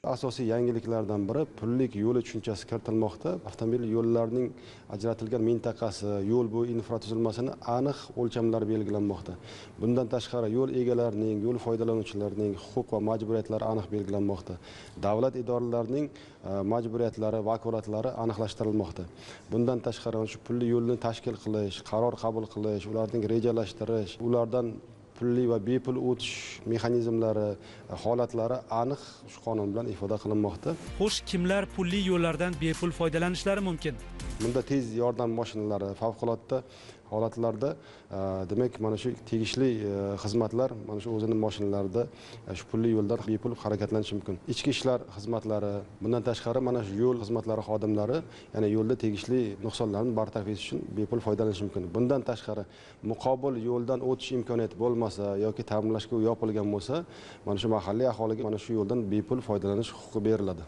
Asosiy yangiliklardan biri pullik yo'li tushunchasi kiritilmoqda. Avtomobil yo'llarining ajratilgan mintaqasi, yo'l bo'yi infratuzilmasini aniq o'lchamlar belgilanmoqda. Bundan tashqari yo'l egalarining, yo'l foydalanuvchilarining huquq va majburiyatlari aniq belgilanmoqda. Davlat idoralarining majburiyatlari, vakolatlari aniqlashtirilmoqda. Bundan tashqari shu pulli yo'lni tashkil qilish, qaror qabul qilish, ularning rejalashtirish, ulardan pulli va bepul o'tish mexanizmlari, holatlari aniq shu qonun bilan ifoda qilinmoqda. Xo'sh, kimlar pulli yo'llardan bepul foydalanishlari mumkin? Bunda tez yordam mashinalari, favqulodda holatlarda demak mana shu tegishli xizmatlar mana shu o'zining mashinalarida shu pulli yo'ldan bepul harakatlanishi mumkin. Ichki ishlar xizmatlari, bundan tashqari mana shu yo'l xizmatlari xodimlari, ya'ni yo'lda tegishli nuqsonlarni bartaraf etish uchun bepul foydalanishi mumkin. Bundan tashqari muqobil yo'ldan o'tish imkoniyati bo'lmasa yoki ta'minlashga yopilgan bo'lsa, mana shu mahalliy aholiga mana shu yo'ldan bepul foydalanish huquqi beriladi.